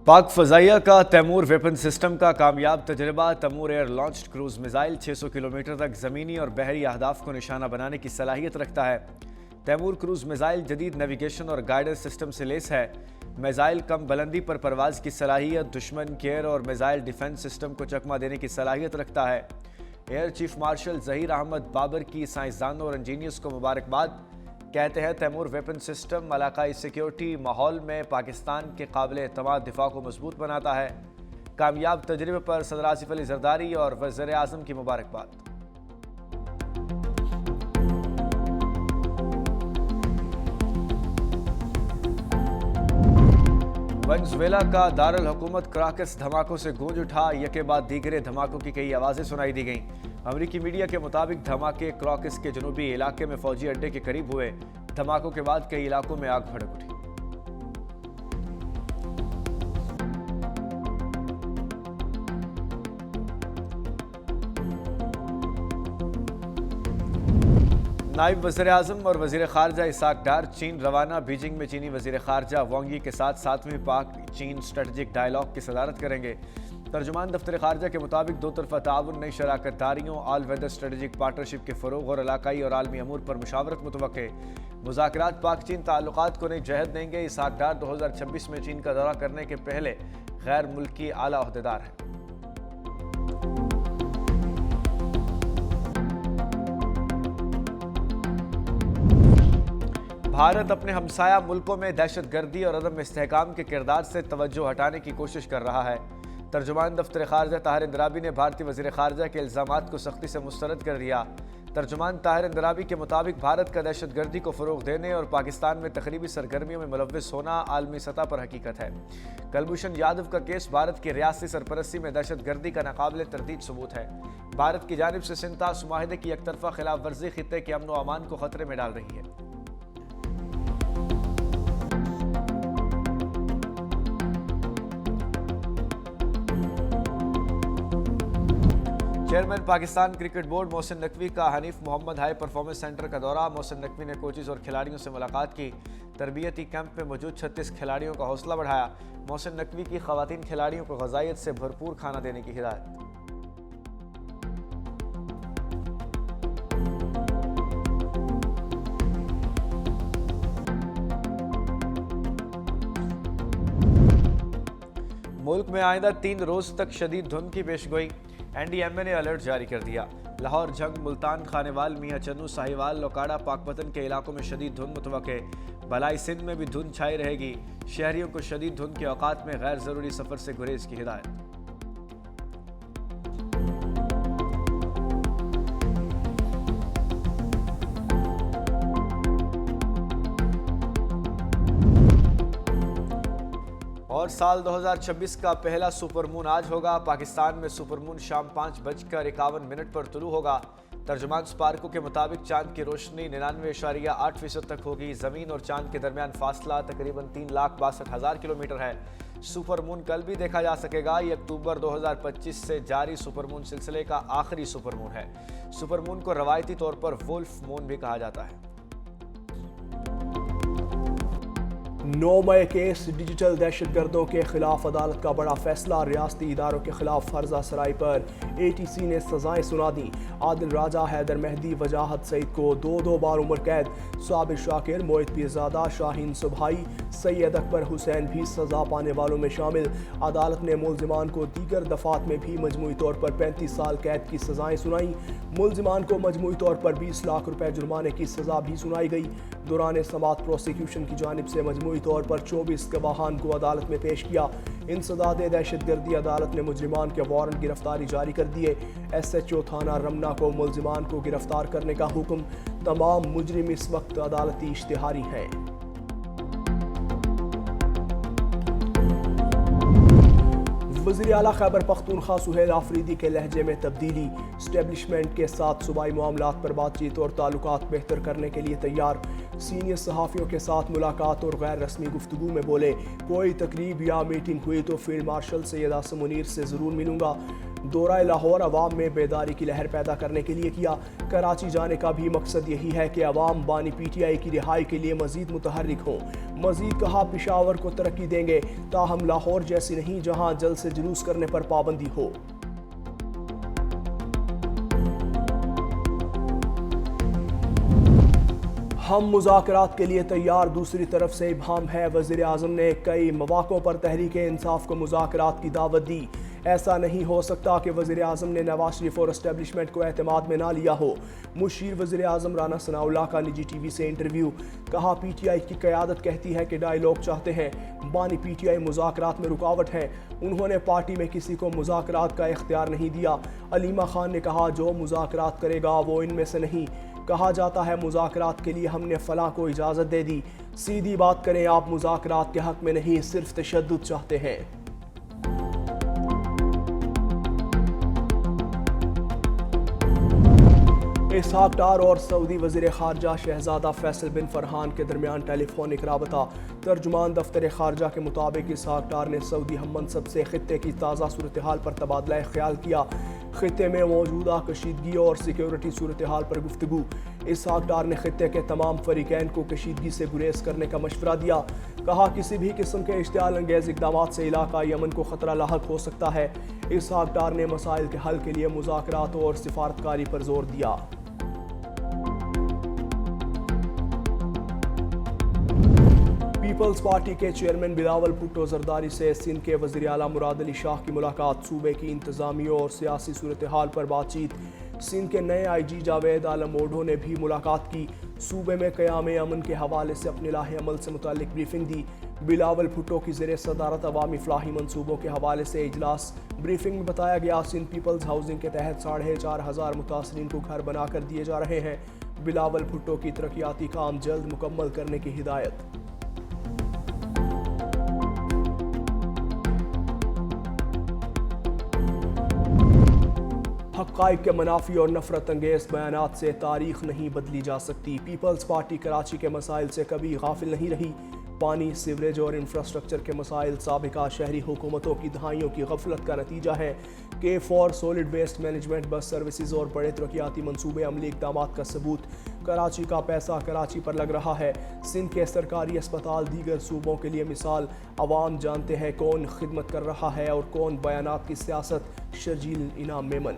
पाक फ़ज़ाइया का Taimur weapon system का कामयाब तजर्बा। Taimur air launched cruise missile 600 kilometre तक ज़मीनी और बहरी अहदाफ को निशाना बनाने की सलाहियत रखता है। तैमूर क्रूज़ मिसाइल जदीद नेविगेशन और गाइडेंस सिस्टम से लेस है। मिसाइल कम बुलंदी पर परवाज़ की सलाहियत, दुश्मन केयर और मिसाइल डिफेंस सिस्टम को चकमा देने की सलाहियत रखता है। Air chief marshal Zaheer Ahmed Babar की साइंसदानों और इंजीनियर्स को मुबारकबाद। कहते हैं तैमूर वेपन सिस्टम इलाकाई सिक्योरिटी माहौल में पाकिस्तान के काबिल एतमाद दिफा को मजबूत बनाता है। कामयाब तजर्बे पर सदर आसिफ अली जरदारी और वज़ीर आज़म की मुबारकबाद। वेनेज़ुएला का दारुल हुकूमत क्राकस धमाकों से गूंज उठा। यके बाद दीगरे धमाकों की कई आवाज़ें सुनाई दी गईं। अमरीकी मीडिया के मुताबिक धमाके क्राकस के जनूबी इलाके में फौजी अड्डे के करीब हुए। धमाकों के बाद कई इलाकों में आग भड़क उठी। नायब वज़ीर आज़म और वज़ीर ख़ारजा इसाक डार चीन रवाना। बीजिंग में चीनी वज़ीर ख़ारजा वांग यी के साथ 7वें पाक चीन स्ट्रेटजिक डायलॉग की सदारत करेंगे। तर्जुमान दफ्तर ख़ारजा के मुताबिक दो तरफ़ा ताउन, नई शराकत दारियों, ऑल वेदर स्ट्रेटजिक पार्टनरशिप के फ़रोग़ और इलाकाई और आलमी अमूर पर मुशावरत मुतवक्के। मुज़ाकरात पाक चीन ताल्लुकात को नई जहद देंगे। इसाक डार 2026 में चीन का दौरा करने के पहले गैर मुल्की आला ओहदेदार हैं। भारत अपने हमसाया मुल्कों में दहशतगर्दी और अदम इस्तेहकाम के किरदार से तवज्जो हटाने की कोशिश कर रहा है। तर्जुमान दफ्तर ख़ारजा ताहिर इंदराबी ने भारतीय वज़ीर ख़ारजा के इल्ज़ामात को सख्ती से मुस्तरद कर दिया। तर्जुमान ताहिर इंदराबी के मुताबिक भारत का दहशतगर्दी को फ़रोग़ देने और पाकिस्तान में तकरीबी सरगर्मियों में मुलव्विस होना आलमी सतह पर हकीकत है। कुलभूषण यादव का केस भारत की रियासती सरपरस्ती में दहशतगर्दी का नाकाबिल तरदीद सबूत है। भारत की जानिब से सिंतास मुआहिदे की एकतरफा खिलाफ वर्जी खित्ते के अमन व अमान को खतरे में डाल रही है। Chairman Pakistan cricket board Mohsin Naqvi का Hanif Mohammad high performance centre का दौरा। मोहसिन नकवी ने कोचेज और खिलाड़ियों से मुलाकात की। तरबियती कैंप में मौजूद 36 खिलाड़ियों का हौसला बढ़ाया। मोहसिन नकवी की खवातीन खिलाड़ियों को ग़िज़ाइयत से भरपूर खाना देने की हिदायत। मुल्क में आइंदा 3 रोज़ तक शदीद धुंध की पेशगोई। NDMA ने अलर्ट जारी कर दिया। लाहौर, झंग, मुल्तान, खानेवाल, मियाँ चन्नू, साहिवाल, लोकाड़ा, पाकपतन के इलाकों में शदीद धुंध मुतवक्के। बलाई सिंध में भी धुंध छाई रहेगी। शहरियों को शदीद धुंध के औकात में गैर ज़रूरी सफ़र से गुरेज की हिदायत। और साल 2026 का पहला सुपरमून आज होगा। पाकिस्तान में सुपरमून शाम 5:51 पर तुलू होगा। तर्जुमान स्पार्को के मुताबिक चांद की रोशनी 99.8% तक होगी। ज़मीन और चांद के दरमियान फासला तकरीबन 3,62,000 किलोमीटर है। सुपरमून कल भी देखा जा सकेगा। ये अक्टूबर 2025 से जारी सुपरमून सिलसिले का आखिरी सुपरमून है। सुपरमून को रवायती तौर पर वुल्फ मून भी कहा जाता है। 9 मई केस डिजिटल दहशतगर्दों के खिलाफ अदालत का बड़ा फैसला। रियासती इदारों के खिलाफ फर्जा सराई पर ATC ने सजाएं सुना दी। आदिल राजा, हैदर मेहदी, वजाहत सईद को 2 बार उम्र कैद। साबिर शाकिर, मोहित पीरजादा, शाहीन सुबहाई, सैयद अकबर हुसैन भी सजा पाने वालों में शामिल। अदालत ने मुल्जिमान को दीगर दफात में भी मजमूई तौर पर 35 साल कैद की सजाएं सुनाई। मुल्जिमान को मजमूई तौर पर 20 लाख रुपए जुर्माने की सजा भी सुनाई गई। दौरान समाअत प्रोसिक्यूशन की जानिब से मजमूई तौर पर 24 गवाहान को अदालत में पेश किया। इंसदाद दहशतगर्दी अदालत ने मुजरिमान के वारंट गिरफ्तारी जारी कर दिए। SHO थाना रमना को मुल्जिमान को गिरफ्तार करने का हुक्म। तमाम मुजरिम इस वक्त अदालती इश्तिहारी हैं। वज़ीर आला खैबर पख्तूनख्वा सुहेल आफरीदी के लहजे में तब्दीली। स्टेब्लिशमेंट के साथ सूबाई मामलात पर बातचीत और ताल्लुकात बेहतर करने के लिए तैयार। सीनियर सहाफ़ियों के साथ मुलाकात और गैर रस्मी गुफ्तगू में बोले, कोई तकरीब या मीटिंग हुई तो फील्ड मार्शल सैयद आसिम मुनीर से ज़रूर मिलूंगा। दौरा लाहौर अवाम में बेदारी की लहर पैदा करने के लिए किया। कराची जाने का भी मकसद यही है कि अवाम बानी PTI की रिहाई के लिए मजीद मुतहर्रिक हों। मजीद कहा पेशावर को तरक्की देंगे, ताहम लाहौर जैसी नहीं जहां जल्द से जुलूस करने पर पाबंदी हो। हम मुज़ाकरात के लिए तैयार, दूसरी तरफ से इब्हाम है। वज़ीर आज़म ने कई मौक़ों पर तहरीक इंसाफ को मुज़ाकरात की दावत दी। ऐसा नहीं हो सकता कि वज़ीर आज़म ने नवाज शरीफ और एस्टेब्लिशमेंट को एतमाद में ना लिया हो। मुशीर वज़ीर आज़म राना सनाउल्लाह का निजी TV से इंटरव्यू। कहा PTI की क़यादत कहती है कि डायलॉग चाहते हैं, बानी PTI मुज़ाकरात में रुकावट है। उन्होंने पार्टी में किसी को मुज़ाकरात का इख्तियार नहीं दिया। अलीमा खान ने कहा जो मुज़ाकरात करेगा वो इनमें से नहीं। कहा जाता है मुज़ाकरात के लिए हमने फलां को इजाज़त दे दी। सीधी बात करें, आप मुज़ाकरात के हक़ में नहीं, सिर्फ तशद्दुद चाहते हैं। इसहाक डार और सऊदी वज़ीर ख़ारजा शहज़ादा फैसल बिन फरहान के दरमियान टेलीफोनिक राबता। तर्जुमान दफ्तर ख़ारजा के मुताबिक इसहाक डार ने सऊदी हम मनसब से ख़ित्ते की ताज़ा सूरत हाल पर तबादला ख्याल किया। ख़ित्ते में मौजूदा कशीदगी और सिक्योरिटी सूरत हाल पर गुफ्तगू। इसहाक डार ने ख़ित्ते के तमाम फ़रीक़ैन को कशीदगी से गुरेज करने का मशवरा दिया। कहा किसी भी किस्म के इश्तियाल अंगेज़ इक़दाम से इलाक़ाई अमन को ख़तरा लाहक हो सकता है। इसहाक डार ने मसाइल के हल के लिए मुज़ाकरात और सिफारतकारी पर जोर दिया। पीपल्स पार्टी के चेयरमैन बिलावल भुट्टो जरदारी से सिंध के वज़ीर आला मुराद अली शाह की मुलाकात। सूबे की इंतज़ामी और सियासी सूरत हाल पर बातचीत। सिंध के नए IG जावेद आलम ओढो ने भी मुलाकात की। सूबे में क़याम अमन के हवाले से अपने लाहे अमल से मुतालिक ब्रीफिंग दी। बिलावल भुट्टो की ज़ेर सदारत अवामी फ़लाही मनसूबों के हवाले से इजलास। ब्रीफिंग में बताया गया सिंध पीपल्स हाउसिंग के तहत 4,500 मुतासरीन को घर बना कर दिए जा रहे हैं। बिलावल भुट्टो की तरक्याती काम जल्द मुकम्मल करने की हिदायत। हक़ाइक़ के मनाफी और नफ़रत अंगेज़ बयानात से तारीख़ नहीं बदली जा सकती। पीपल्स पार्टी कराची के मसाइल से कभी गाफिल नहीं रही। पानी, सीवरेज और इंफ्रास्ट्रक्चर के मसाइल साबिका शहरी हुकूमतों की दहाइयों की गफलत का नतीजा है। K4 solid waste management, bus services और बड़े तरक्याती मनसूबे अमली इक़दाम का सबूत। कराची का पैसा कराची पर लग रहा है। सिंध के सरकारी अस्पताल दीगर सूबों के लिए मिसाल। अवाम जानते हैं कौन खिदमत कर रहा है और कौन बयानात की सियासत। शर्जील इनाम मेमन।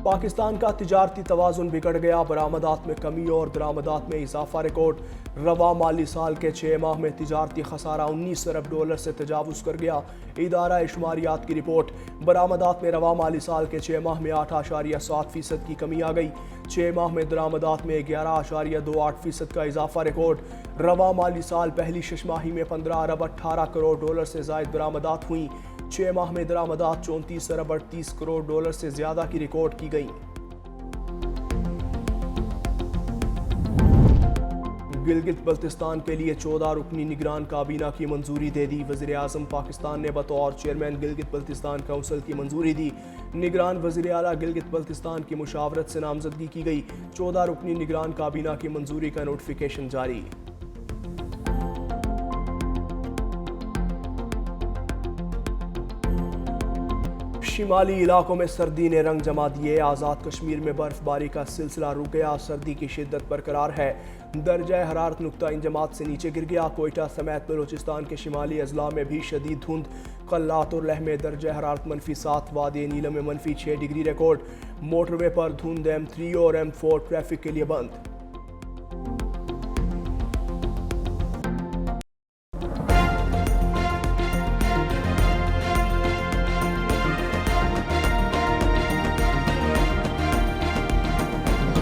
पाकिस्तान का तिजारती तवाज़ुन बिगड़ गया। बरामदात में कमी और दरामदात में इजाफा रिकॉर्ड। रवा माली साल के 6 माह में तिजारती खसारा 19 अरब डॉलर से तजावुज़ कर गया। इदारा शुमारियात की रिपोर्ट। बरामदात में रवा माली साल के 6 माह में 8.7% की कमी आ गई। 6 माह में दरामदात में 11.28% का इजाफा रिकॉर्ड। रवा माली साल पहली शशमाही में 15 अरब 18 करोड़ डॉलर से ज़ायद बरामदात हुई। 6 माह में दरामदात 34 अरब 38 करोड़ डॉलर से ज़्यादा की रिकॉर्ड की गई। गिलगित बल्तिस्तान के लिए 14 रुकनी निगरान काबीना की मंजूरी दे दी। वज़ीर आज़म पाकिस्तान ने बतौर चेयरमैन गिलगित बल्तिस्तान काउंसिल की मंजूरी दी। निगरान वज़ीर आला गिलगित बल्तिस्तान की मुशावरत से नामजदगी की गई। 14 रुकनी निगरान काबीना की मंजूरी का नोटिफिकेशन जारी। शिमाली इलाकों में सर्दी ने रंग जमा दिए। आज़ाद कश्मीर में बर्फबारी का सिलसिला रुक गया। सर्दी की शिद्दत बरकरार है। दर्जा हरारत नुक्ता इंजमात से नीचे गिर गया। कोयटा समेत बलोचिस्तान के शिमाली अजला में भी शदीद धुंध। कल्लात और लह में दर्जा हरारत -7, वादी नीलम में -6 डिग्री रिकॉर्ड। मोटरवे पर धुंध M3 और M4 ट्रैफिक के लिए बंद।